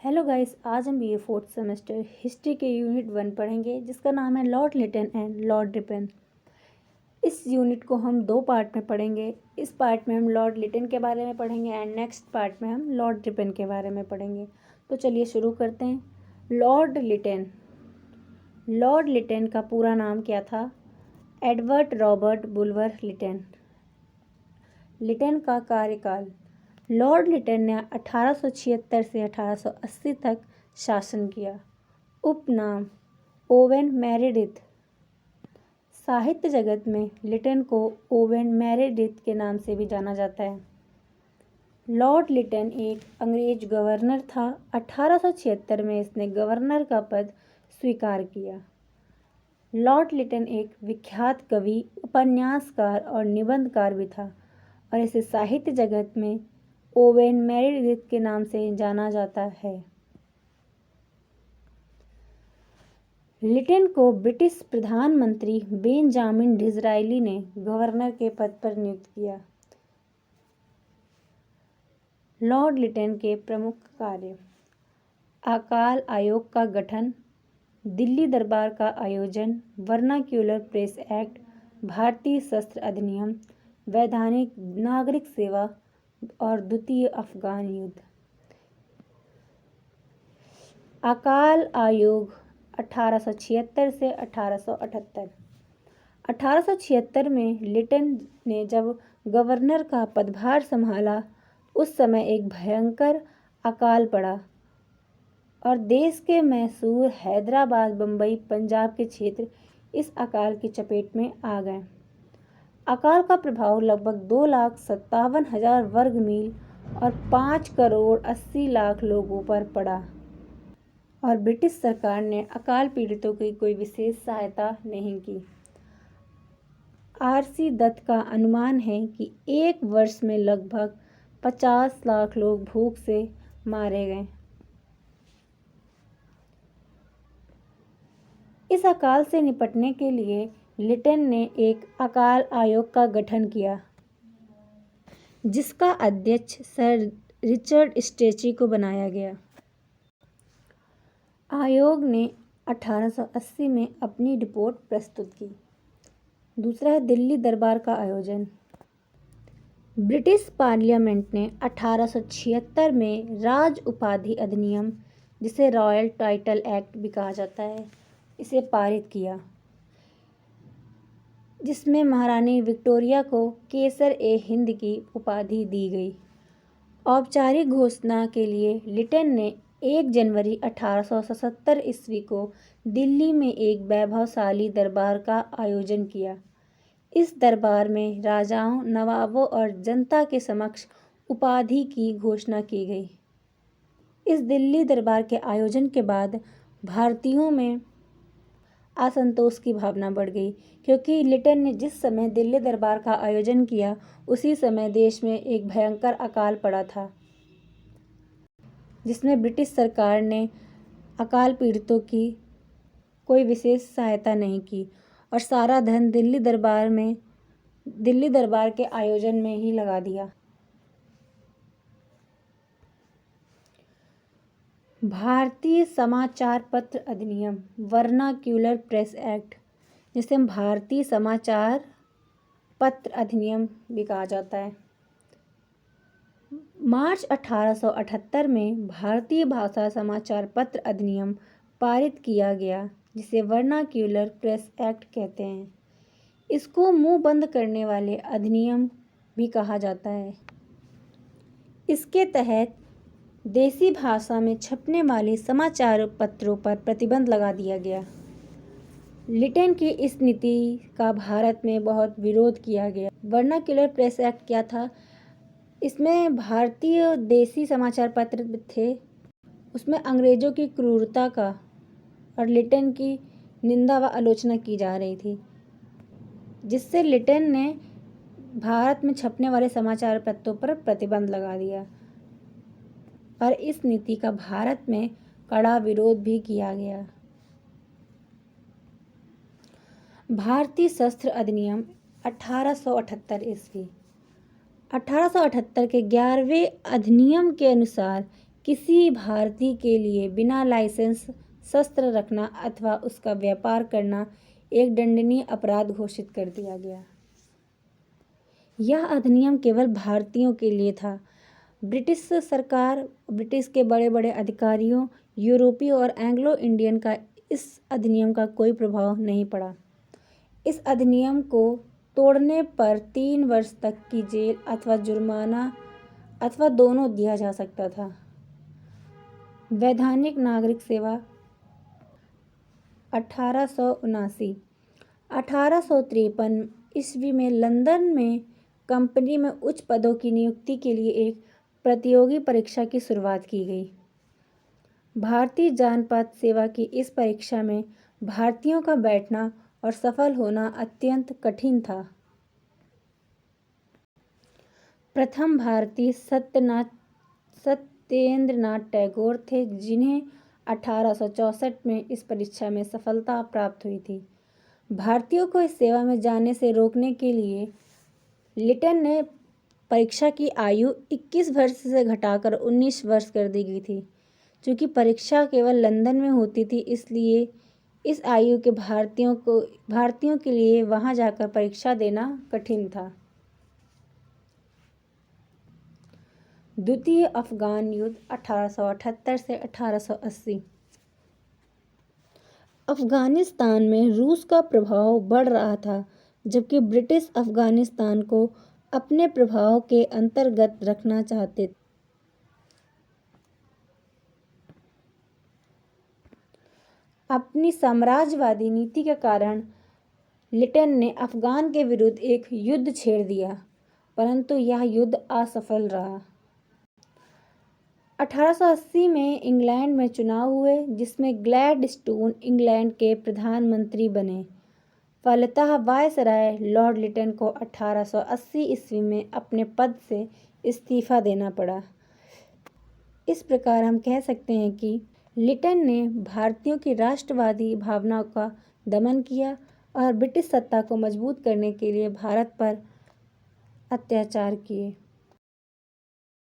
Hello guys, आज हम BA fourth semester history के यूनिट 1 पढ़ेंगे जिसका नाम है Lord Lytton and Lord Ripon. इस यूनिट को हम 2 पार्ट में पढ़ेंगे। इस पार्ट में हम लॉर्ड लिटन के बारे में पढ़ेंगे एंड नेक्स्ट पार्ट में हम लॉर्ड रिपन के बारे में पढ़ेंगे। तो चलिए शुरू करते हैं। लॉर्ड लिटन का पूरा नाम क्या था? Edward Robert Bulwer Lytton. Lytton का कार्यकाल। लॉर्ड लिटन ने 1876 से 1880 तक शासन किया। उपनाम ओवेन मेरेडिथ। साहित्य जगत में लिटन को ओवेन मेरेडिथ के नाम से भी जाना जाता है। लॉर्ड लिटन एक अंग्रेज गवर्नर था। 1876 में इसने गवर्नर का पद स्वीकार किया। लॉर्ड लिटन एक विख्यात कवि, उपन्यासकार और निबंधकार भी था और इसे साहित्य जगत में ओवेन मेरेडिथ के नाम से जाना जाता है। लिटन को ब्रिटिश प्रधानमंत्री बेंजामिन डिज़रायली ने गवर्नर के पद पर नियुक्त किया। लॉर्ड लिटन के प्रमुख कार्य: अकाल आयोग का गठन, दिल्ली दरबार का आयोजन, वर्नाक्यूलर प्रेस एक्ट, भारतीय शस्त्र अधिनियम, वैधानिक नागरिक सेवा और द्वितीय अफगान युद्ध। अकाल आयोग 1876 से 1878। 1876 में लिटन ने जब गवर्नर का पदभार संभाला उस समय एक भयंकर अकाल पड़ा और देश के मैसूर, हैदराबाद, बम्बई, पंजाब के क्षेत्र इस अकाल की चपेट में आ गए। अकाल का प्रभाव लगभग 2,57,000 वर्ग मील और 5,80,00,000 लोगों पर पड़ा और ब्रिटिश सरकार ने अकाल पीड़ितों की कोई विशेष सहायता नहीं की। आर.सी. दत्त का अनुमान है कि एक वर्ष में लगभग 50 लाख लोग भूख से मारे गए। इस अकाल से निपटने के लिए लिटन ने एक अकाल आयोग का गठन किया जिसका अध्यक्ष सर रिचर्ड स्ट्रेची को बनाया गया। आयोग ने 1880 में अपनी रिपोर्ट प्रस्तुत की। दूसरा है दिल्ली दरबार का आयोजन। ब्रिटिश पार्लियामेंट ने 1876 में राज उपाधि अधिनियम, जिसे रॉयल टाइटल एक्ट भी कहा जाता है, इसे पारित किया, जिसमें महारानी विक्टोरिया को केसर-ए-हिंद की उपाधि दी गई। औपचारिक घोषणा के लिए लिटन ने 1 जनवरी 1877 ईस्वी को दिल्ली में एक वैभवशाली दरबार का आयोजन किया। इस दरबार में राजाओं, नवाबों और जनता के समक्ष उपाधि की घोषणा की गई। इस दिल्ली दरबार के आयोजन के बाद भारतीयों में असंतोष की भावना बढ़ गई, क्योंकि लिटन ने जिस समय दिल्ली दरबार का आयोजन किया उसी समय देश में एक भयंकर अकाल पड़ा था, जिसमें ब्रिटिश सरकार ने अकाल पीड़ितों की कोई विशेष सहायता नहीं की और सारा धन दिल्ली दरबार के आयोजन में ही लगा दिया। भारतीय समाचार पत्र अधिनियम, वर्नाक्यूलर प्रेस एक्ट, जिसे हम भारतीय समाचार पत्र अधिनियम भी कहा जाता है, मार्च 1878 में भारतीय भाषा समाचार पत्र अधिनियम पारित किया गया, जिसे वर्नाक्यूलर प्रेस एक्ट कहते हैं। इसको मुंह बंद करने वाले अधिनियम भी कहा जाता है। इसके तहत देसी भाषा में छपने वाले समाचार पत्रों पर प्रतिबंध लगा दिया गया। लिटन की इस नीति का भारत में बहुत विरोध किया गया। वर्नाक्यूलर प्रेस एक्ट क्या था? इसमें भारतीय देसी समाचार पत्र थे, उसमें अंग्रेजों की क्रूरता का और लिटन की निंदा व आलोचना की जा रही थी, जिससे लिटन ने भारत में छपने वाले समाचार पत्रों पर प्रतिबंध लगा दिया और इस नीति का भारत में कड़ा विरोध भी किया गया। भारतीय शस्त्र अधिनियम 1878 ईस्वी। 1878 के 11वें अधिनियम के अनुसार किसी भारतीय के लिए बिना लाइसेंस शस्त्र रखना अथवा उसका व्यापार करना एक दंडनीय अपराध घोषित कर दिया गया। यह अधिनियम केवल भारतीयों के लिए था। ब्रिटिश सरकार, ब्रिटिश के बड़े बड़े अधिकारियों, यूरोपीय और एंग्लो इंडियन का इस अधिनियम का कोई प्रभाव नहीं पड़ा। इस अधिनियम को तोड़ने पर 3 वर्ष तक की जेल अथवा जुर्माना अथवा दोनों दिया जा सकता था। वैधानिक नागरिक सेवा 1879। 1853 ईस्वी में लंदन में कंपनी में उच्च पदों की नियुक्ति के लिए एक प्रतियोगी परीक्षा की शुरुआत की गई। भारतीय जानपथ सेवा की इस परीक्षा में भारतीयों का बैठना और सफल होना अत्यंत कठिन था। प्रथम भारतीय सत्येंद्रनाथ टैगोर थे, जिन्हें 1864 में इस परीक्षा में सफलता प्राप्त हुई थी। भारतीयों को इस सेवा में जाने से रोकने के लिए लिटन ने परीक्षा की आयु 21 वर्ष से घटाकर 19 वर्ष कर दी गई थी। चूँकि परीक्षा केवल लंदन में होती थी, इसलिए इस आयु के भारतीयों के लिए वहां जाकर परीक्षा देना कठिन था। द्वितीय अफगान युद्ध 1878 से 1880। अफगानिस्तान में रूस का प्रभाव बढ़ रहा था, जबकि ब्रिटिश अफगानिस्तान को अपने प्रभाव के अंतर्गत रखना चाहते थे। अपनी साम्राज्यवादी नीति के कारण लिटन ने अफगान के विरुद्ध एक युद्ध छेड़ दिया, परंतु यह युद्ध असफल रहा। 1880 में इंग्लैंड में चुनाव हुए, जिसमें ग्लैडस्टोन इंग्लैंड के प्रधानमंत्री बने। फलतः वायसराय लॉर्ड लिटन को 1880 ईस्वी में अपने पद से इस्तीफा देना पड़ा। इस प्रकार हम कह सकते हैं कि लिटन ने भारतीयों की राष्ट्रवादी भावना का दमन किया और ब्रिटिश सत्ता को मजबूत करने के लिए भारत पर अत्याचार किए।